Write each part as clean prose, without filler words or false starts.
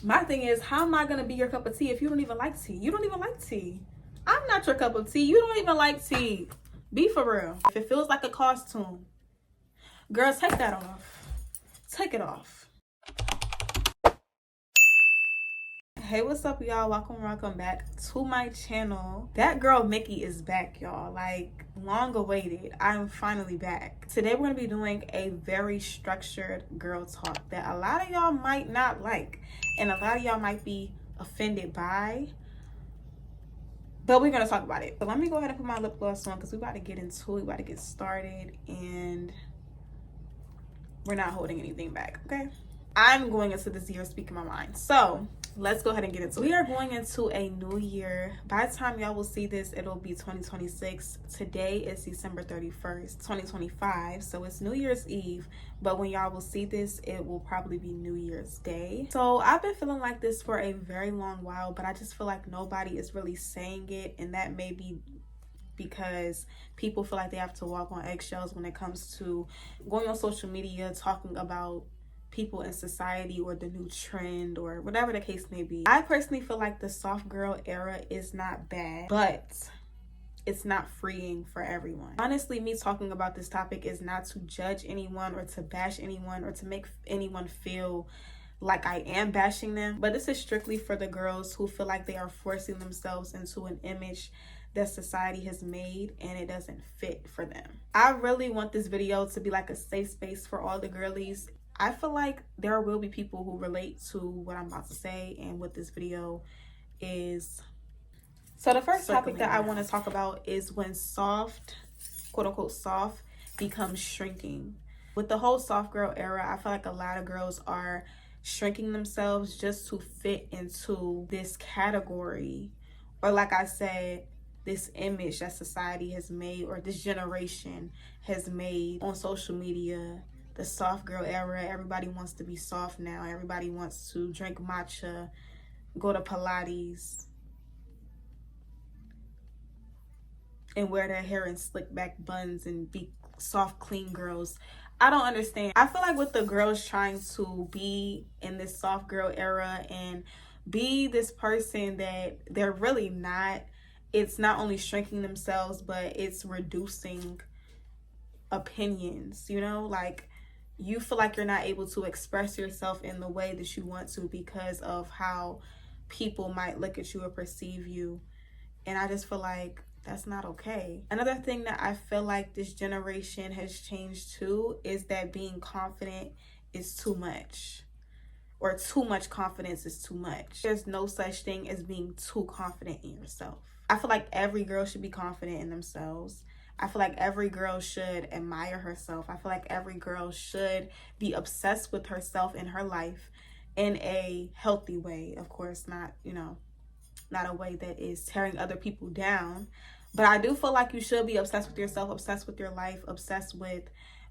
My thing is, how am I gonna be your cup of tea if you don't even like tea? You don't even like tea. I'm not your cup of tea. You don't even like tea. Be for real. If it feels like a costume, girl, take that off. Take it off. Hey, what's up, y'all? Welcome back to my channel. That girl Mickey is back, y'all. Like, long awaited. I'm finally back. Today we're gonna be doing a very structured girl talk that a lot of y'all might not like and a lot of y'all might be offended by, but we're gonna talk about it. So let me go ahead and put my lip gloss on because we about to get into it. We about to get started and we're not holding anything back, okay? I'm going into this year speaking my mind. So let's go ahead and get into it. We are going into a new year. By the time y'all will see this, it'll be 2026. Today is December 31st, 2025. So it's New Year's Eve. But when y'all will see this, it will probably be New Year's Day. So I've been feeling like this for a very long while, but I just feel like nobody is really saying it. And that may be because people feel like they have to walk on eggshells when it comes to going on social media, talking about people in society or the new trend or whatever the case may be. I personally feel like the soft girl era is not bad, but it's not freeing for everyone. Honestly, me talking about this topic is not to judge anyone or to bash anyone or to make anyone feel like I am bashing them, but this is strictly for the girls who feel like they are forcing themselves into an image that society has made and it doesn't fit for them. I really want this video to be like a safe space for all the girlies. I feel like there will be people who relate to what I'm about to say and what this video is. So the first topic that I want to talk about is when soft, quote unquote soft, becomes shrinking. With the whole soft girl era, I feel like a lot of girls are shrinking themselves just to fit into this category, or like I said, this image that society has made or this generation has made on social media. The soft girl era, everybody wants to be soft now. Everybody wants to drink matcha, go to Pilates, and wear their hair in slick back buns and be soft, clean girls. I don't understand. I feel like with the girls trying to be in this soft girl era and be this person that they're really not, it's not only shrinking themselves, but it's reducing opinions, you know? Like, you feel like you're not able to express yourself in the way that you want to because of how people might look at you or perceive you. And I just feel like that's not okay. Another thing that I feel like this generation has changed too is that being confident is too much, or too much confidence is too much. There's no such thing as being too confident in yourself. I feel like every girl should be confident in themselves. I feel like every girl should admire herself. I feel like every girl should be obsessed with herself in her life in a healthy way. Of course, not, you know, not a way that is tearing other people down. But I do feel like you should be obsessed with yourself, obsessed with your life, obsessed with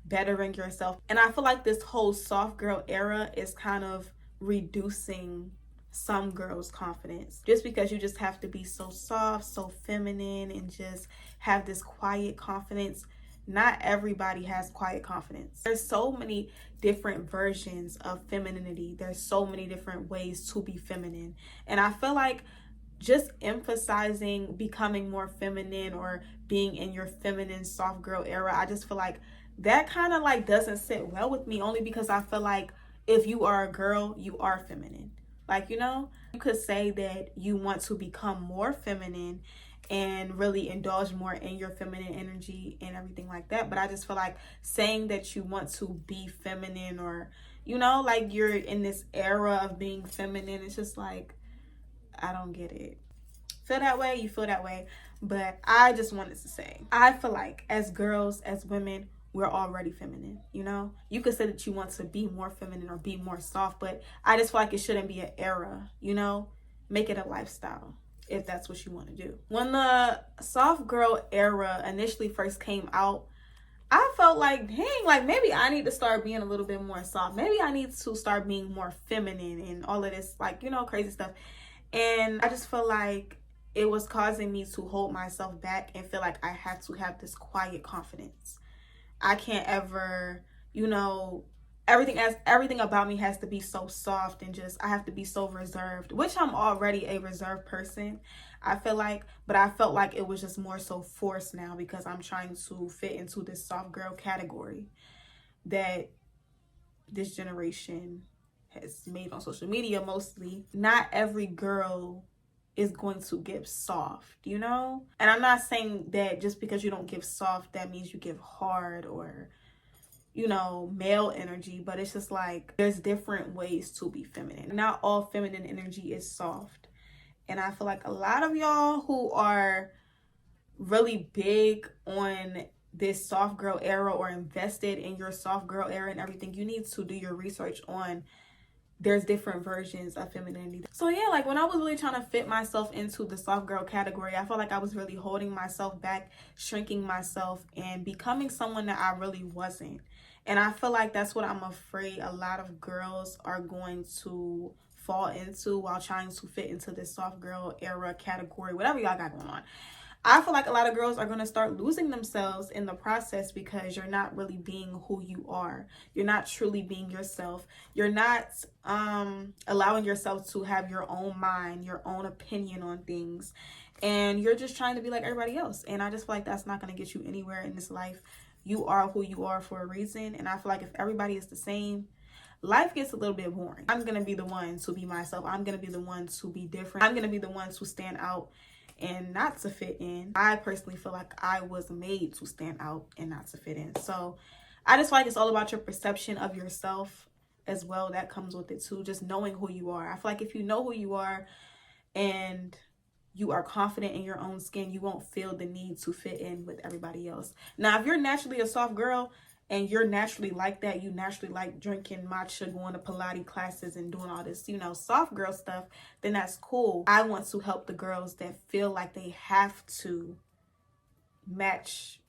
bettering yourself. And I feel like this whole soft girl era is kind of reducing some girls' confidence just because you just have to be so soft, so feminine, and just have this quiet confidence. Not everybody has quiet confidence. There's so many different versions of femininity. There's so many different ways to be feminine. And I feel like just emphasizing becoming more feminine or being in your feminine soft girl era, I just feel like that kind of like doesn't sit well with me, only because I feel like if you are a girl, you are feminine. Like, you know, you could say that you want to become more feminine and really indulge more in your feminine energy and everything like that. But I just feel like saying that you want to be feminine, or, you know, like you're in this era of being feminine, it's just like, I don't get it. Feel that way, you feel that way. But I just wanted to say, I feel like as girls, as women, we're already feminine, you know? You could say that you want to be more feminine or be more soft, but I just feel like it shouldn't be an era, you know? Make it a lifestyle if that's what you want to do. When the soft girl era initially first came out, I felt like, dang, like maybe I need to start being a little bit more soft. Maybe I need to start being more feminine and all of this, like, you know, crazy stuff. And I just feel like it was causing me to hold myself back and feel like I had to have this quiet confidence. I can't ever, you know, everything about me has to be so soft, and just I have to be so reserved, which I'm already a reserved person, I feel like, but I felt like it was just more so forced now because I'm trying to fit into this soft girl category that this generation has made on social media mostly. Not every girl is going to give soft, you know? And I'm not saying that just because you don't give soft, that means you give hard or, you know, male energy, but it's just like there's different ways to be feminine. Not all feminine energy is soft. And I feel like a lot of y'all who are really big on this soft girl era or invested in your soft girl era and everything, you need to do your research on there's different versions of femininity. So yeah, like when I was really trying to fit myself into the soft girl category, I felt like I was really holding myself back, shrinking myself, and becoming someone that I really wasn't. And I feel like that's what I'm afraid a lot of girls are going to fall into while trying to fit into this soft girl era category, whatever y'all got going on. I feel like a lot of girls are going to start losing themselves in the process because you're not really being who you are. You're not truly being yourself. You're not allowing yourself to have your own mind, your own opinion on things. And you're just trying to be like everybody else. And I just feel like that's not going to get you anywhere in this life. You are who you are for a reason. And I feel like if everybody is the same, life gets a little bit boring. I'm going to be the one to be myself. I'm going to be the one to be different. I'm going to be the one to stand out and not to fit in. I personally feel like I was made to stand out and not to fit in. So I just feel like it's all about your perception of yourself as well. That comes with it too. Just knowing who you are. I feel like if you know who you are and you are confident in your own skin, you won't feel the need to fit in with everybody else. Now, if you're naturally a soft girl and you're naturally like that, you naturally like drinking matcha, going to Pilates classes and doing all this, you know, soft girl stuff, then that's cool. I want to help the girls that feel like they have to match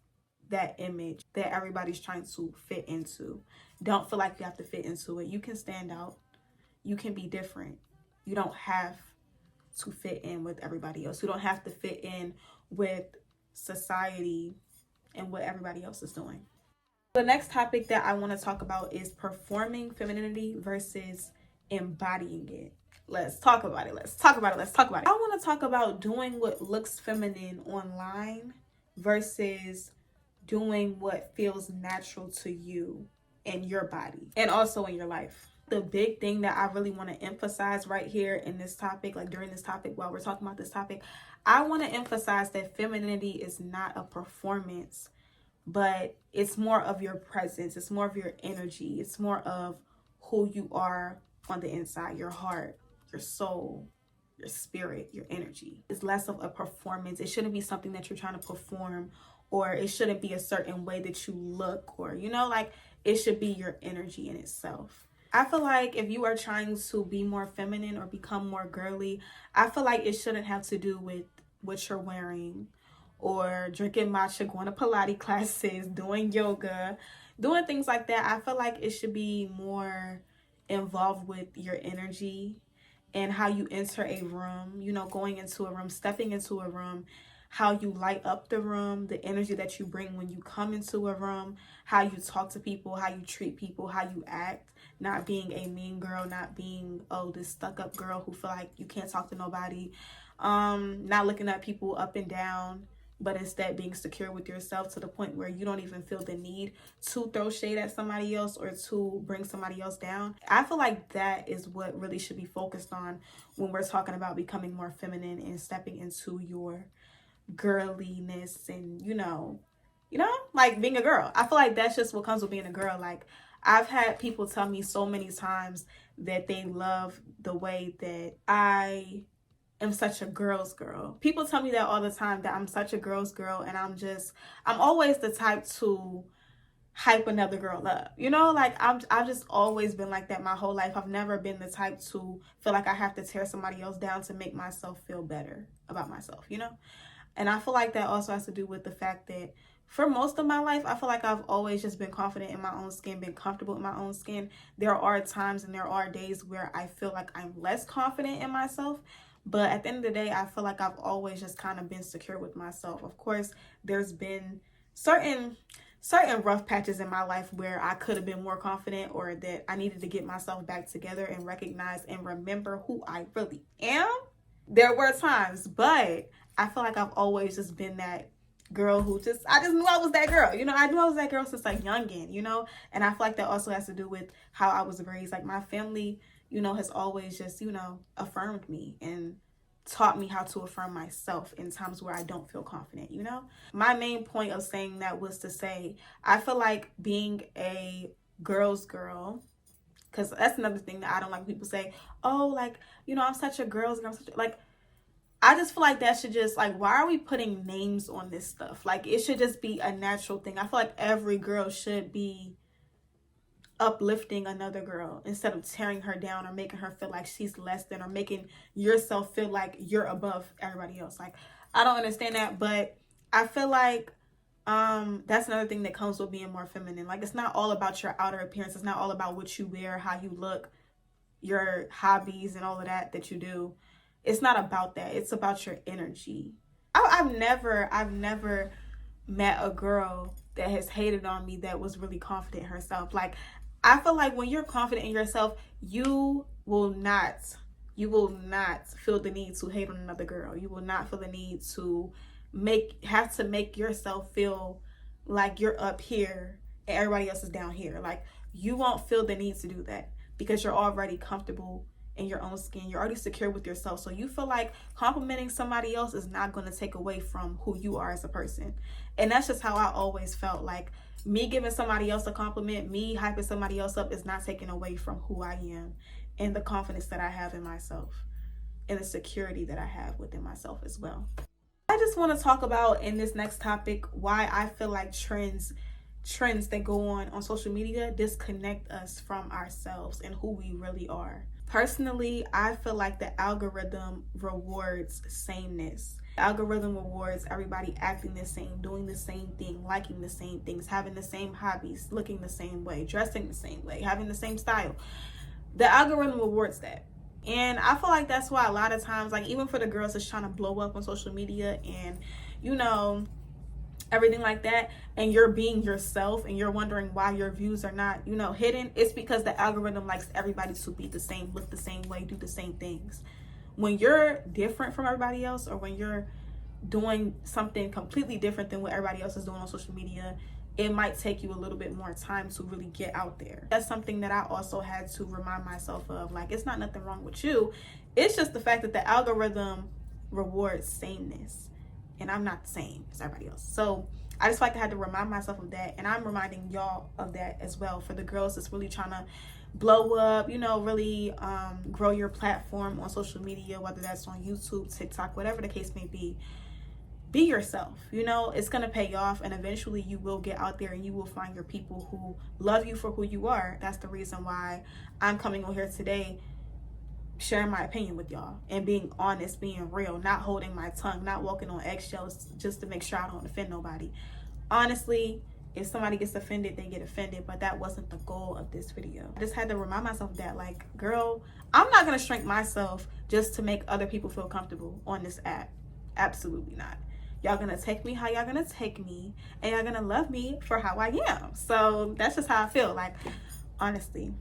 that image that everybody's trying to fit into. Don't feel like you have to fit into it. You can stand out. You can be different. You don't have to fit in with everybody else. You don't have to fit in with society and what everybody else is doing. The next topic that I want to talk about is performing femininity versus embodying it. Let's talk about it. Let's talk about it. Let's talk about it. I want to talk about doing what looks feminine online versus doing what feels natural to you in your body and also in your life. The big thing that I really want to emphasize right here in this topic, like during this topic, while we're talking about this topic, I want to emphasize that femininity is not a performance, but it's more of your presence. It's more of your energy. It's more of who you are on the inside, your heart, your soul, your spirit, your energy. It's less of a performance. It shouldn't be something that you're trying to perform, or it shouldn't be a certain way that you look, or, you know, like it should be your energy in itself. I feel like if you are trying to be more feminine or become more girly, I feel like it shouldn't have to do with what you're wearing or drinking matcha, going to Pilates classes, doing yoga, doing things like that. I feel like it should be more involved with your energy and how you enter a room, you know, going into a room, stepping into a room, how you light up the room, the energy that you bring when you come into a room, how you talk to people, how you treat people, how you act, not being a mean girl, not being, oh, this stuck up girl who feel like you can't talk to nobody, not looking at people up and down, but instead being secure with yourself to the point where you don't even feel the need to throw shade at somebody else or to bring somebody else down. I feel like that is what really should be focused on when we're talking about becoming more feminine and stepping into your girliness and, you know, like being a girl. I feel like that's just what comes with being a girl. Like, I've had people tell me so many times that they love the way that I am such a girl's girl. People tell me that all the time, that I'm such a girl's girl, and I'm always the type to hype another girl up, you know, like I've just always been like that my whole life. I've never been the type to feel like I have to tear somebody else down to make myself feel better about myself, you know. And I feel like that also has to do with the fact that for most of my life, I feel like I've always just been confident in my own skin, been comfortable in my own skin. There are times and there are days where I feel like I'm less confident in myself. But at the end of the day, I feel like I've always just kind of been secure with myself. Of course, there's been certain certain rough patches in my life where I could have been more confident, or that I needed to get myself back together and recognize and remember who I really am. There were times, but I feel like I've always just been that girl who I just knew I was that girl. You know, I knew I was that girl since like youngin, you know? And I feel like that also has to do with how I was raised. Like my family, you know, has always just, you know, affirmed me and taught me how to affirm myself in times where I don't feel confident, you know? My main point of saying that was to say, I feel like being a girl's girl, because that's another thing that I don't like when people say, oh, like, you know, I'm such a girl's girl. Like, I just feel like that should just, like, why are we putting names on this stuff? Like, it should just be a natural thing. I feel like every girl should be uplifting another girl instead of tearing her down or making her feel like she's less than, or making yourself feel like you're above everybody else. Like, I don't understand that, but I feel like that's another thing that comes with being more feminine. Like, it's not all about your outer appearance. It's not all about what you wear, how you look, your hobbies and all of that you do. It's not about that. It's about your energy. I've never met a girl that has hated on me that was really confident in herself. Like, I feel like when you're confident in yourself, you will not feel the need to hate on another girl. You will not feel the need to have to make yourself feel like you're up here and everybody else is down here. Like, you won't feel the need to do that because you're already comfortable in your own skin. You're already secure with yourself. So you feel like complimenting somebody else is not going to take away from who you are as a person. And that's just how I always felt. Like, me giving somebody else a compliment, me hyping somebody else up is not taking away from who I am and the confidence that I have in myself and the security that I have within myself as well. I just want to talk about in this next topic why I feel like trends that go on social media disconnect us from ourselves and who we really are. Personally, I feel like the algorithm rewards sameness. The algorithm rewards everybody acting the same, doing the same thing, liking the same things, having the same hobbies, looking the same way, dressing the same way, having the same style. The algorithm rewards that. And I feel like that's why a lot of times, like, even for the girls that's trying to blow up on social media and, you know, everything like that, and you're being yourself and you're wondering why your views are not, you know, hidden, it's because the algorithm likes everybody to be the same, look the same way, do the same things. When you're different from everybody else, or when you're doing something completely different than what everybody else is doing on social media, it might take you a little bit more time to really get out there. That's something that I also had to remind myself of. Like, it's not nothing wrong with you. It's just the fact that the algorithm rewards sameness. And I'm not the same as everybody else. So I just feel like I had to remind myself of that. And I'm reminding y'all of that as well. For the girls that's really trying to blow up, you know, really grow your platform on social media, whether that's on YouTube, TikTok, whatever the case may be. Be yourself. You know, it's going to pay off, and eventually you will get out there and you will find your people who love you for who you are. That's the reason why I'm coming on here today, sharing my opinion with y'all and being honest, being real, not holding my tongue, not walking on eggshells just to make sure I don't offend nobody. Honestly, if somebody gets offended, they get offended, but that wasn't the goal of this video. I just had to remind myself that, like, girl, I'm not going to shrink myself just to make other people feel comfortable on this app. Absolutely not. Y'all gonna take me how y'all gonna take me, and y'all gonna love me for how I am. So that's just how I feel. Like, honestly,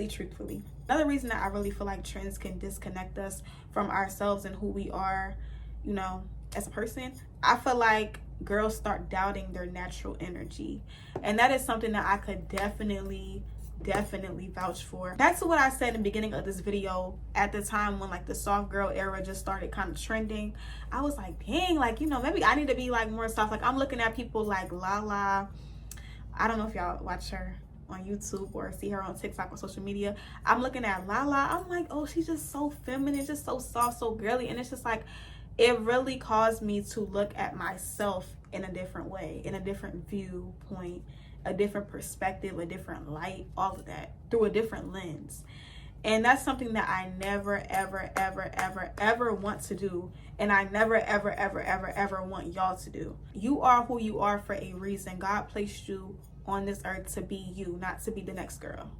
truthfully. Another reason that I really feel like trends can disconnect us from ourselves and who we are, you know, as a person, I feel like girls start doubting their natural energy. And that is something that I could definitely vouch for. Back to what I said in the beginning of this video, at the time when, like, the soft girl era just started kind of trending, I was like, dang, like, you know, maybe I need to be like more soft. Like, I'm looking at people like Lala. I don't know if y'all watch her on YouTube or see her on TikTok or social media. I'm looking at Lala. I'm like, oh, she's just so feminine, just so soft, so girly. And it's just like, it really caused me to look at myself in a different way, in a different viewpoint, a different perspective, a different light, all of that through a different lens. And that's something that I never, ever want to do. And I never, ever want y'all to do. You are who you are for a reason. God placed you on this earth to be you, not to be the next girl,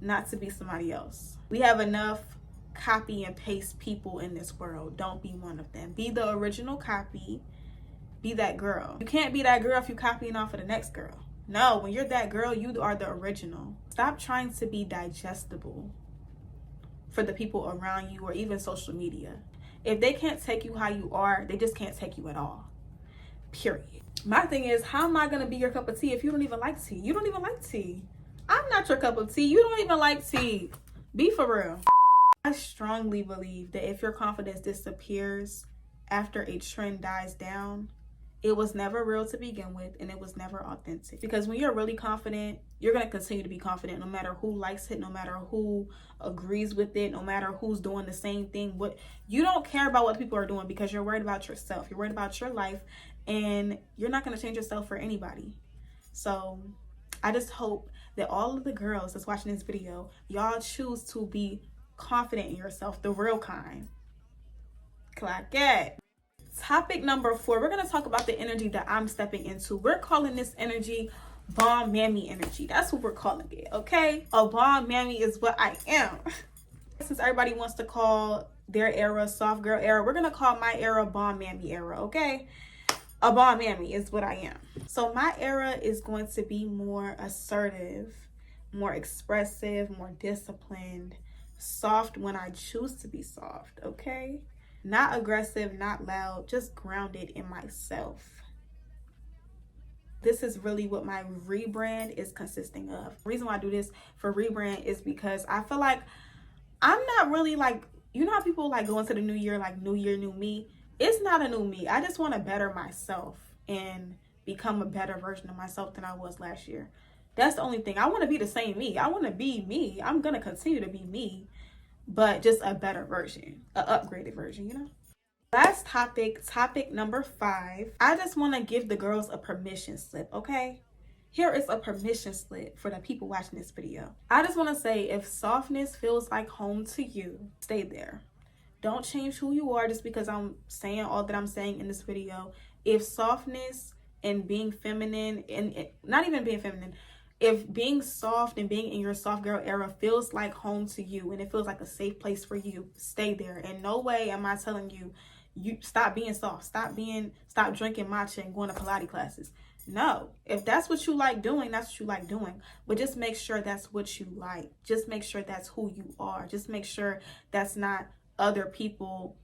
not to be somebody else. We have enough copy and paste people in this world. Don't be one of them. Be the original copy be that girl. You can't be that girl if you're copying off of the next girl. No, when you're that girl, you are the original. Stop trying to be digestible for the people around you or even social media. If they can't take you how you are, they just can't take you at all. Period. My thing is, how am I going to be your cup of tea if you don't even like tea? You don't even like tea. I'm not your cup of tea. You don't even like tea. Be for real. I strongly believe that if your confidence disappears after a trend dies down, it was never real to begin with, and it was never authentic. Because when you're really confident, you're going to continue to be confident no matter who likes it, no matter who agrees with it, no matter who's doing the same thing. You don't care about what people are doing because you're worried about yourself. You're worried about your life, and you're not going to change yourself for anybody. So I just hope that all of the girls that's watching this video, y'all choose to be confident in yourself, the real kind. Clack it. Topic number 4, we're going to talk about the energy that I'm stepping into. We're calling this energy bomb mammy energy. That's what we're calling it, okay? A bomb mammy is what I am. Since everybody wants to call their era soft girl era, we're going to call my era bomb mammy era, okay? A bomb mammy is what I am. So my era is going to be more assertive, more expressive, more disciplined, soft when I choose to be soft, okay? Not aggressive, not loud, just grounded in myself. This is really what my rebrand is consisting of. The reason why I do this for rebrand is because I feel like I'm not really like, you know how people like go into the new year, like new year, new me? It's not a new me. I just want to better myself and become a better version of myself than I was last year. That's the only thing. I want to be the same me. I want to be me. I'm going to continue to be me, but just a better version, an upgraded version, you know? Last topic number 5. I just want to give the girls a permission slip, okay? Here is a permission slip for the people watching this video. I just want to say, if softness feels like home to you, stay there. Don't change who you are just because I'm saying all that I'm saying in this video. If softness and being feminine, and not even being feminine, if being soft and being in your soft girl era feels like home to you and it feels like a safe place for you, stay there. In no way am I telling you, stop being soft, stop drinking matcha and going to Pilates classes. No, if that's what you like doing, that's what you like doing. But just make sure that's what you like. Just make sure that's who you are. Just make sure that's not other people,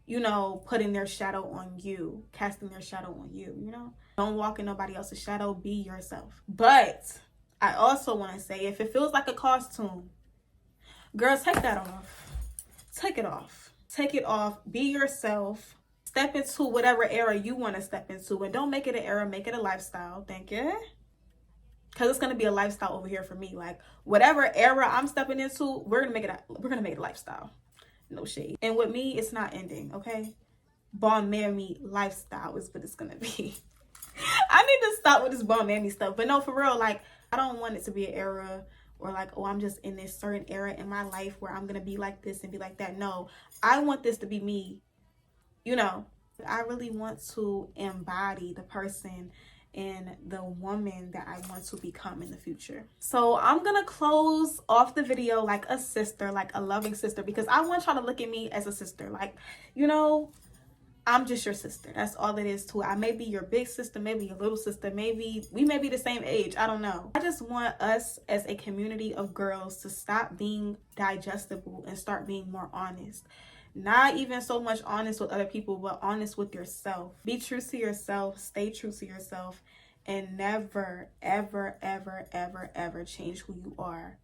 you know, putting their shadow on you, casting their shadow on you, you know? Don't walk in nobody else's shadow, be yourself. But I also want to say, if it feels like a costume, girls, take that off. Take it off. Take it off. Be yourself. Step into whatever era you want to step into. And don't make it an era, make it a lifestyle. Thank you. Because it's going to be a lifestyle over here for me. Like, whatever era I'm stepping into, we're going to make it a lifestyle. No shade. And with me, it's not ending, okay? Bomb mammy lifestyle is what it's going to be. I need to stop with this bomb mammy stuff. But no, for real, like, I don't want it to be an era or like, oh, I'm just in this certain era in my life where I'm going to be like this and be like that. No, I want this to be me. You know, I really want to embody the person and the woman that I want to become in the future. So I'm going to close off the video like a sister, like a loving sister, because I want y'all to look at me as a sister. Like, you know, I'm just your sister. That's all it is to it. I may be your big sister, maybe your little sister, maybe we may be the same age. I don't know. I just want us as a community of girls to stop being digestible and start being more honest. Not even so much honest with other people, but honest with yourself. Be true to yourself. Stay true to yourself. And never, ever, ever, ever, ever change who you are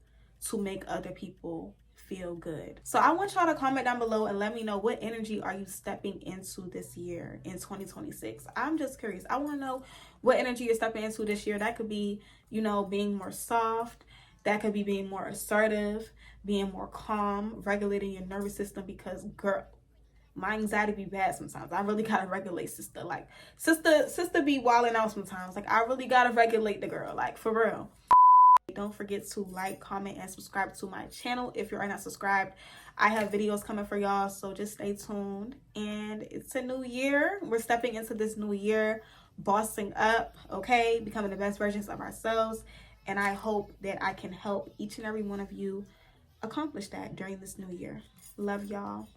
to make other people feel good. So I want y'all to comment down below and let me know, what energy are you stepping into this year in 2026? I'm just curious. I want to know what energy you're stepping into this year. That could be, you know, being more soft. That could be being more assertive, being more calm, regulating your nervous system, because girl, my anxiety be bad sometimes. I really gotta regulate, sister. Like, sister be wilding out sometimes. Like, I really gotta regulate the girl, like, for real. Don't forget to like, comment, and subscribe to my channel if you're not subscribed. I have videos coming for y'all, so just stay tuned. And it's a new year. We're stepping into this new year, bossing up, okay? Becoming the best versions of ourselves. And I hope that I can help each and every one of you accomplish that during this new year. Love y'all.